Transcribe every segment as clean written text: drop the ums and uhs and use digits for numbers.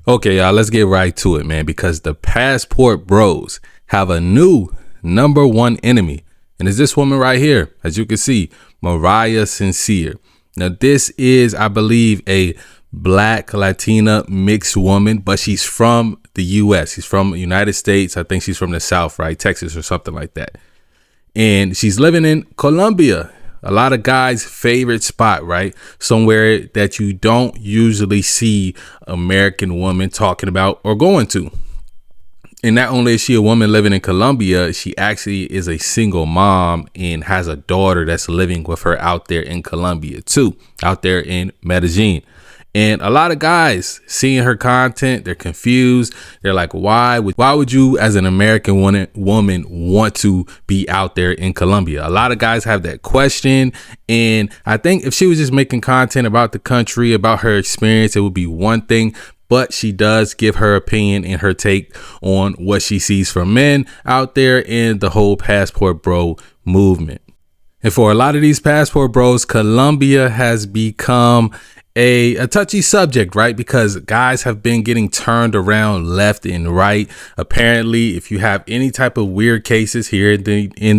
Okay, y'all, let's get right to it, man, because the passport bros have a new number one enemy. And it's this woman right here, as you can see, Mariah Sincere. Now, this is, I believe, a black Latina mixed woman, but she's from the US. She's from the United States. I think she's from the South, right? Texas or something like that. And she's living in Colombia. A lot of guys' favorite spot, right? Somewhere that you don't usually see American women talking about or going to. And not only is she a woman living in Colombia, she actually is a single mom and has a daughter that's living with her out there in Colombia too, out there in Medellin. And a lot of guys seeing her content, they're confused. They're like, why would you as an American woman want to be out there in Colombia? A lot of guys have that question. And I think if she was just making content about the country, about her experience, it would be one thing. But she does give her opinion and her take on what she sees from men out there in the whole passport bro movement. And for a lot of these passport bros, Colombia has become a touchy subject, right? Because guys have been getting turned around left and right. Apparently, if you have any type of weird cases here in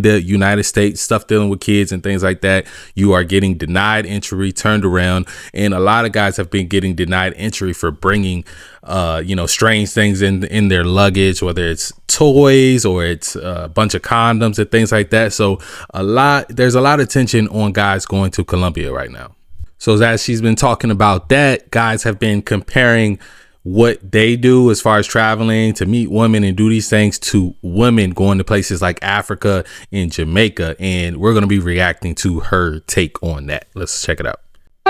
the United States, stuff dealing with kids and things like that, you are getting denied entry, turned around. And a lot of guys have been getting denied entry for bringing, strange things in their luggage, whether it's toys or it's a bunch of condoms and things like that. So there's a lot of tension on guys going to Colombia right now. So as she's been talking about that, guys have been comparing what they do as far as traveling to meet women and do these things to women going to places like Africa and Jamaica. And we're going to be reacting to her take on that. Let's check it out.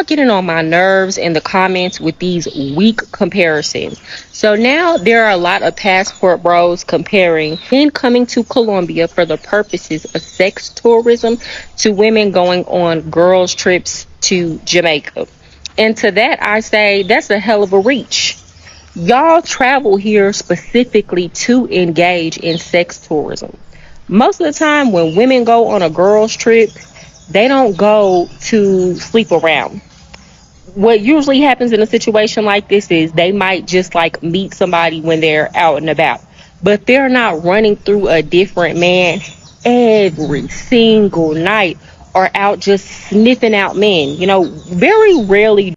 Getting on my nerves in the comments with these weak comparisons. So now there are a lot of passport bros comparing men coming to Colombia for the purposes of sex tourism to women going on girls trips to Jamaica. And to that I say that's a hell of a reach. Y'all travel here specifically to engage in sex tourism. Most of the time when women go on a girls trip, they don't go to sleep around. What usually happens in a situation like this is they might just like meet somebody when they're out and about, but they're not running through a different man every single night or out just sniffing out men. Very rarely.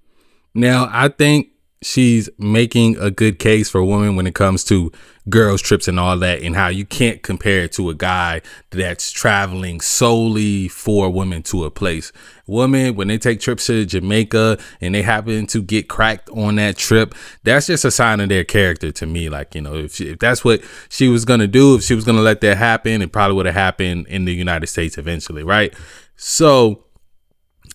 Now, I think she's making a good case for women when it comes to girls trips and all that, and how you can't compare it to a guy that's traveling solely for women to a place. Women, when they take trips to Jamaica and they happen to get cracked on that trip, that's just a sign of their character to me. Like, if that's what she was going to do, if she was going to let that happen, it probably would have happened in the United States eventually, right? So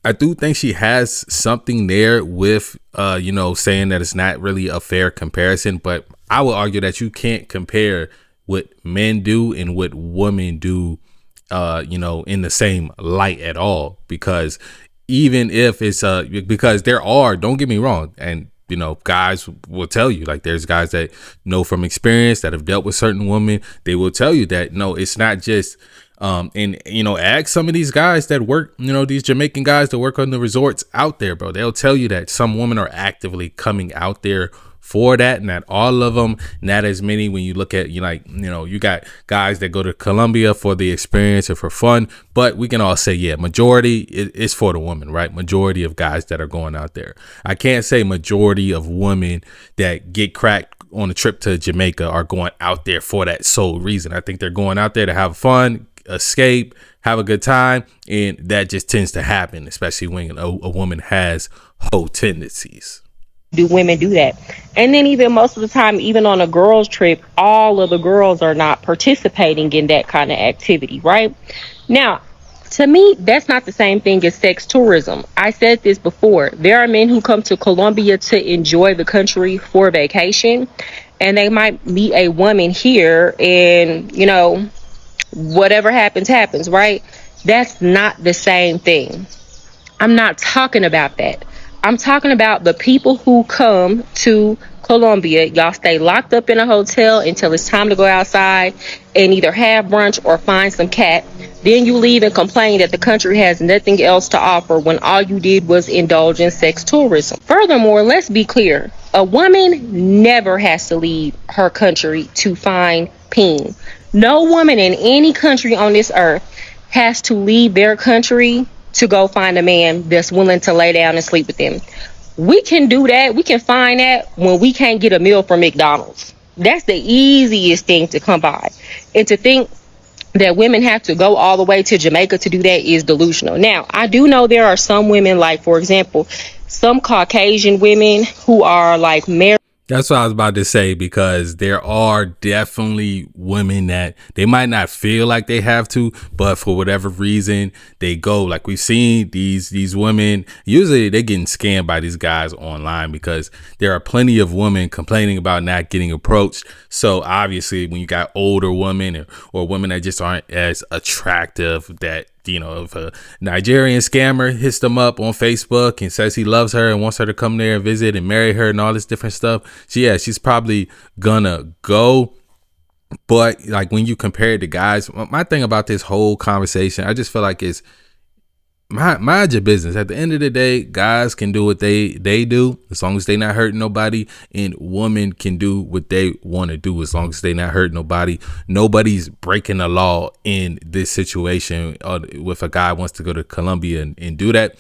I do think she has something there with, saying that it's not really a fair comparison. But I would argue that you can't compare what men do and what women do, in the same light at all. Because even if it's because there are, don't get me wrong, and guys will tell you, like, there's guys that know from experience that have dealt with certain women. They will tell you that no, it's not just. Ask some of these guys that work, these Jamaican guys that work on the resorts out there, bro. They'll tell you that some women are actively coming out there for that. Not all of them, not as many. When you look at, you got guys that go to Colombia for the experience or for fun, but we can all say, yeah, majority is for the woman, right? Majority of guys that are going out there. I can't say majority of women that get cracked on a trip to Jamaica are going out there for that sole reason. I think they're going out there to have fun, escape, have a good time, and that just tends to happen, especially when a woman has hoe tendencies. Do women do that? And then even most of the time, even on a girls trip, all of the girls are not participating in that kind of activity, right? Now, to me, that's not the same thing as sex tourism. I said this before. There are men who come to Colombia to enjoy the country for vacation, and they might meet a woman here and, whatever happens, right? That's not the same thing. I'm not talking about that. I'm talking about the people who come to Colombia. Y'all stay locked up in a hotel until it's time to go outside and either have brunch or find some cat. Then you leave and complain that the country has nothing else to offer when all you did was indulge in sex tourism. Furthermore, let's be clear. A woman never has to leave her country to find peen. No woman in any country on this earth has to leave their country to go find a man that's willing to lay down and sleep with them. We can do that. We can find that when we can't get a meal from McDonald's. That's the easiest thing to come by. And to think that women have to go all the way to Jamaica to do that is delusional. Now, I do know there are some women, like, for example, some Caucasian women who are like married. That's what I was about to say, because there are definitely women that they might not feel like they have to, but for whatever reason they go. Like we've seen these women, usually they're getting scammed by these guys online, because there are plenty of women complaining about not getting approached. So obviously when you got older women or women that just aren't as attractive, that, you know, if a Nigerian scammer hits them up on Facebook and says he loves her and wants her to come there and visit and marry her and all this different stuff, she's probably gonna go. But like when you compare it to guys, my thing about this whole conversation, I just feel like it's mind your business. At the end of the day, guys can do what they do as long as they not hurting nobody, and women can do what they want to do as long as they not hurting nobody. Nobody's breaking the law in this situation. If a guy wants to go to Colombia and do that,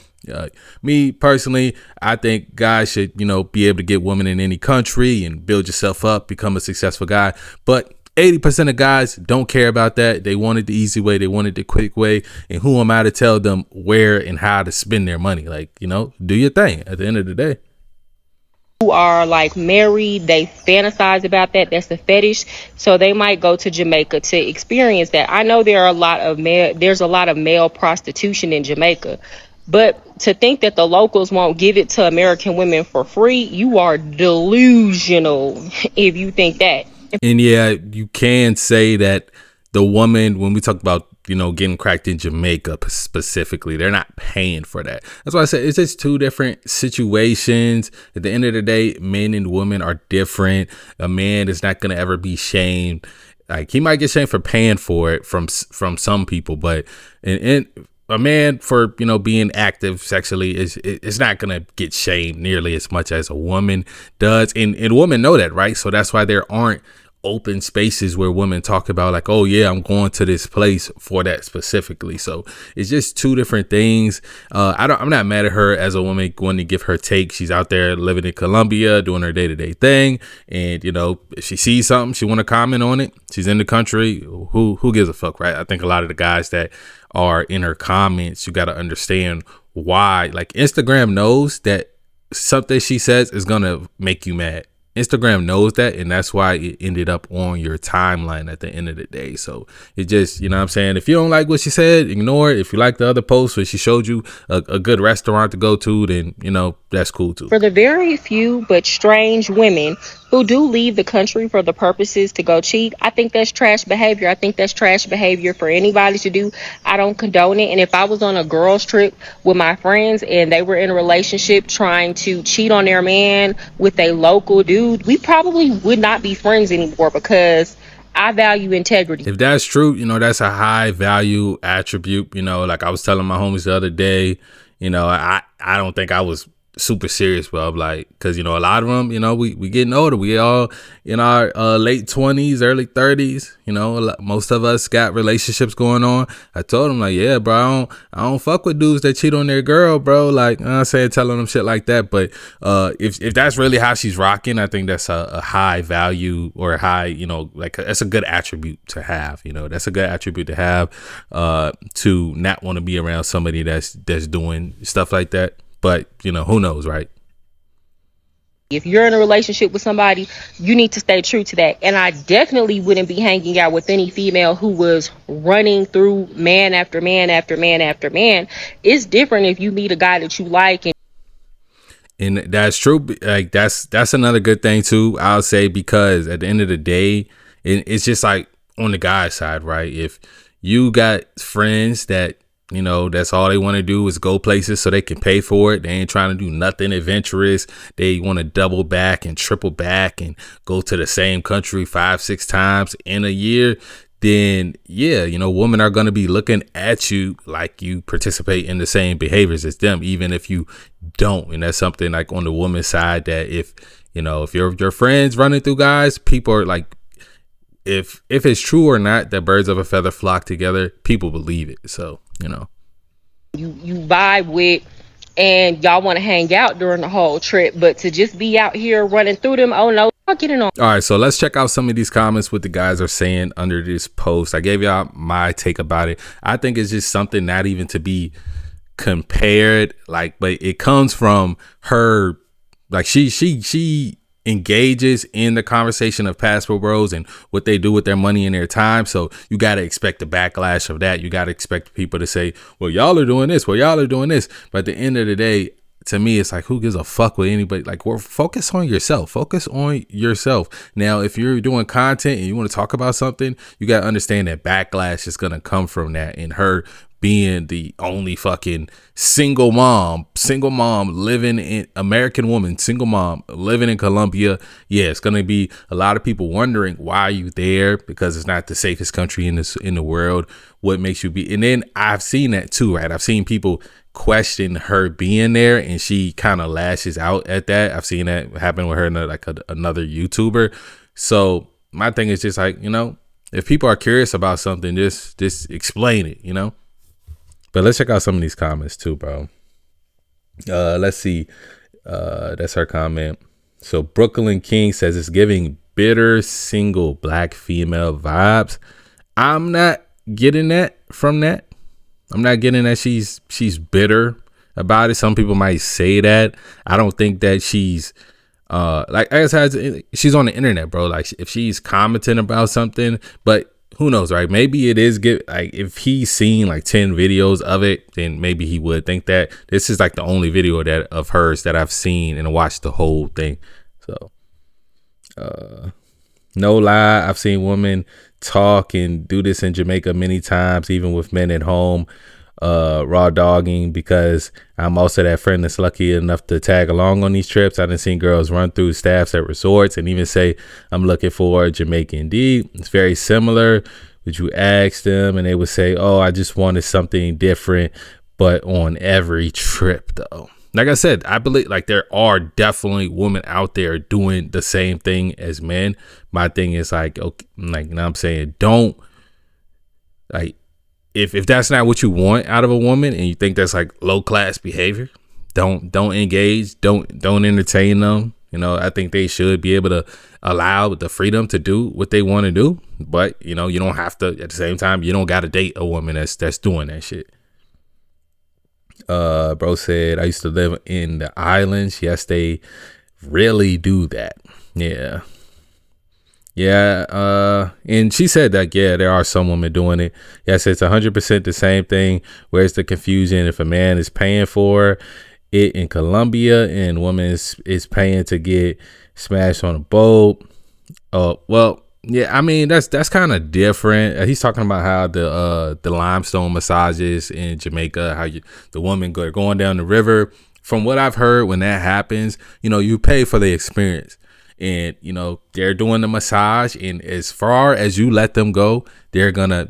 me personally, I think guys should, be able to get women in any country and build yourself up, become a successful guy. But 80% of guys don't care about that. They wanted the easy way. They wanted the quick way. And who am I to tell them where and how to spend their money? Like, do your thing at the end of the day. Who are like married, they fantasize about that. That's a fetish. So they might go to Jamaica to experience that. I know there's a lot of male prostitution in Jamaica. But to think that the locals won't give it to American women for free, you are delusional if you think that. And yeah, you can say that the woman, when we talk about, getting cracked in Jamaica specifically, they're not paying for that. That's why I said it's just two different situations. At the end of the day, men and women are different. A man is not going to ever be shamed. Like, he might get shamed for paying for it from some people, but and a man for being active sexually is not gonna get shamed nearly as much as a woman does, and women know that, right? So that's why there aren't open spaces where women talk about like, oh yeah, I'm going to this place for that specifically. So it's just two different things. I'm not mad at her as a woman going to give her take. She's out there living in Colombia, doing her day-to-day thing, and if she sees something, she want to comment on it. She's in the country. Who gives a fuck, right? I think a lot of the guys that are in her comments, you got to understand why. Like, Instagram knows that something she says is gonna make you mad. Instagram knows that, and that's why it ended up on your timeline at the end of the day. So it just, what I'm saying, if you don't like what she said, ignore it. If you like the other post where she showed you a good restaurant to go to, then that's cool too. For the very few but strange women who do leave the country for the purposes to go cheat, I think that's trash behavior. I think that's trash behavior for anybody to do. I don't condone it. And if I was on a girls trip with my friends and they were in a relationship trying to cheat on their man with a local dude, we probably would not be friends anymore, because I value integrity. If that's true, that's a high value attribute. Like I was telling my homies the other day, I don't think I was super serious, bro. Like, because a lot of them, we getting older. We all in our late 20s, early 30s. Most of us got relationships going on. I told them, like, yeah, bro, I don't fuck with dudes that cheat on their girl, bro. Like, I'm saying, telling them shit like that. But if that's really how she's rocking, I think that's a high value, or a high, like, that's a good attribute to have. That's a good attribute to have, to not want to be around somebody that's doing stuff like that. But, who knows, right? If you're in a relationship with somebody, you need to stay true to that. And I definitely wouldn't be hanging out with any female who was running through man after man after man after man. It's different if you meet a guy that you like. And that's true. Like, that's another good thing too, I'll say, because at the end of the day, it's just like on the guy's side, right? If you got friends that, that's all they want to do is go places so they can pay for it. They ain't trying to do nothing adventurous. They want to double back and triple back and go to the same country 5-6 times in a year. Then, yeah, women are going to be looking at you like you participate in the same behaviors as them, even if you don't. And that's something like on the woman's side that if, If your friends running through guys, people are like, if it's true or not that birds of a feather flock together, people believe it. So, you vibe with, and y'all want to hang out during the whole trip, but to just be out here running through them, oh no, y'all getting on. All right, so let's check out some of these comments, what the guys are saying under this post. I gave y'all my take about it. I think it's just something not even to be compared, like, but it comes from her, like she engages in the conversation of passport bros and what they do with their money and their time. So you got to expect the backlash of that. You got to expect people to say, well, y'all are doing this, well, y'all are doing this. But at the end of the day, to me, it's like, who gives a fuck with anybody? Like, focus on yourself. Focus on yourself. Now, if you're doing content and you want to talk about something, you got to understand that backlash is going to come from that. And her being the only fucking single mom living in American woman, single mom living in Colombia. Yeah, it's going to be a lot of people wondering, why are you there? Because it's not the safest country in the world. What makes you be? And then I've seen that too, right? I've seen people question her being there, and she kind of lashes out at that. I've seen that happen with her and another YouTuber. So my thing is just like, if people are curious about something, just explain it, But let's check out some of these comments too, bro. Let's see. That's her comment. So Brooklyn King says it's giving bitter single black female vibes. I'm not getting that from that. I'm not getting that she's bitter about it. Some people might say that. I don't think that she's like I said, she's on the internet, bro. Like if she's commenting about something, but who knows, right? Maybe it is good. Like if he's seen like 10 videos of it, then maybe he would think that. This is like the only video of hers that I've seen and watched the whole thing. So no lie, I've seen women talk and do this in Jamaica many times, even with men at home, raw dogging, because I'm also that friend that's lucky enough to tag along on these trips. I done seen girls run through staffs at resorts and even say, I'm looking for a Jamaican D. It's very similar. Would you ask them and they would say, oh, I just wanted something different, but on every trip though. Like I said, I believe like there are definitely women out there doing the same thing as men. My thing is like, okay, like, you know what I'm saying? Don't like, if that's not what you want out of a woman and you think that's like low class behavior, don't engage, don't entertain them. I think they should be able to allow the freedom to do what they want to do. But, you don't have to, at the same time, you don't got to date a woman that's doing that shit. Bro said, I used to live in the islands. Yes, they really do that. Yeah. And she said that, yeah, there are some women doing it. Yes, it's 100% the same thing. Where's the confusion? If a man is paying for it in Colombia and woman is paying to get smashed on a boat. Well, yeah, I mean, that's kind of different. He's talking about how the limestone massages in Jamaica, how the women are going down the river. From what I've heard, when that happens, you pay for the experience. And they're doing the massage, and as far as you let them go, they're gonna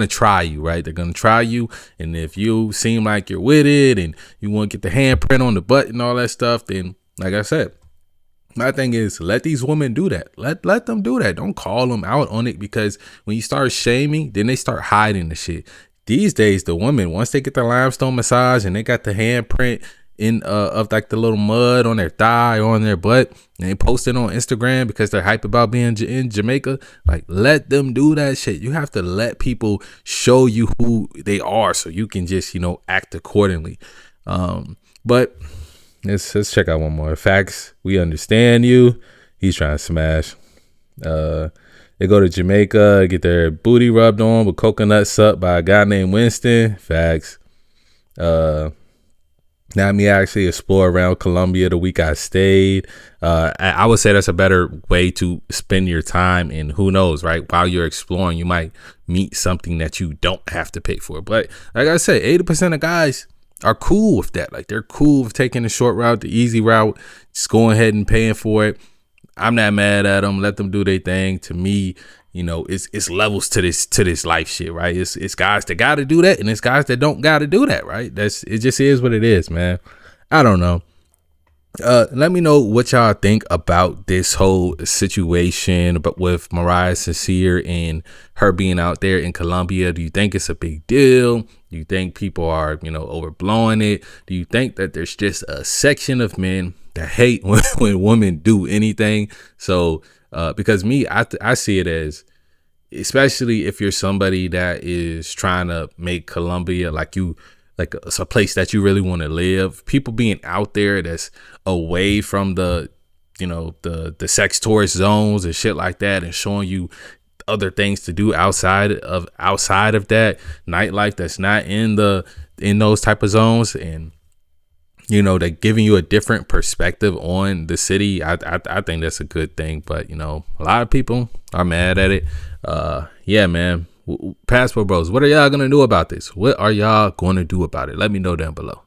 try you, right? They're gonna try you, and if you seem like you're with it and you want to get the handprint on the butt and all that stuff, then like I said, my thing is let these women do that. Let them do that. Don't call them out on it, because when you start shaming, then they start hiding the shit. These days, the women, once they get the limestone massage and they got the handprint in of like the little mud on their thigh or on their butt, and they post it on Instagram because they're hype about being in Jamaica, like let them do that shit. You have to let people show you who they are so you can just act accordingly. But let's check out one more. Facts, we understand you. He's trying to smash. They go to Jamaica, get their booty rubbed on with coconut sup by a guy named Winston. Facts. Now me actually explore around Colombia the week I stayed. I would say that's a better way to spend your time, and who knows, right? While you're exploring, you might meet something that you don't have to pay for. But like I said, 80% of guys are cool with that. Like they're cool with taking the short route, the easy route, just going ahead and paying for it. I'm not mad at them. Let them do their thing. To me, it's levels to this life shit, right? It's guys that got to do that, and it's guys that don't got to do that, right? It just is what it is, man. I don't know. Let me know what y'all think about this whole situation, but with Mariah Sincere and her being out there in Colombia. Do you think it's a big deal? Do you think people are, overblowing it? Do you think that there's just a section of men that hate when women do anything? So, because me, I see it as, especially if you're somebody that is trying to make Colombia like it's a place that you really want to live. People being out there that's away from the sex tourist zones and shit like that, and showing you other things to do outside of that nightlife that's not in those type of zones, and they're giving you a different perspective on the city. I think that's a good thing, but a lot of people are mad at it. Yeah, man. Passport Bros, what are y'all gonna do about this? What are y'all gonna do about it? Let me know down below.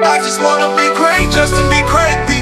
I just wanna be great just to be great.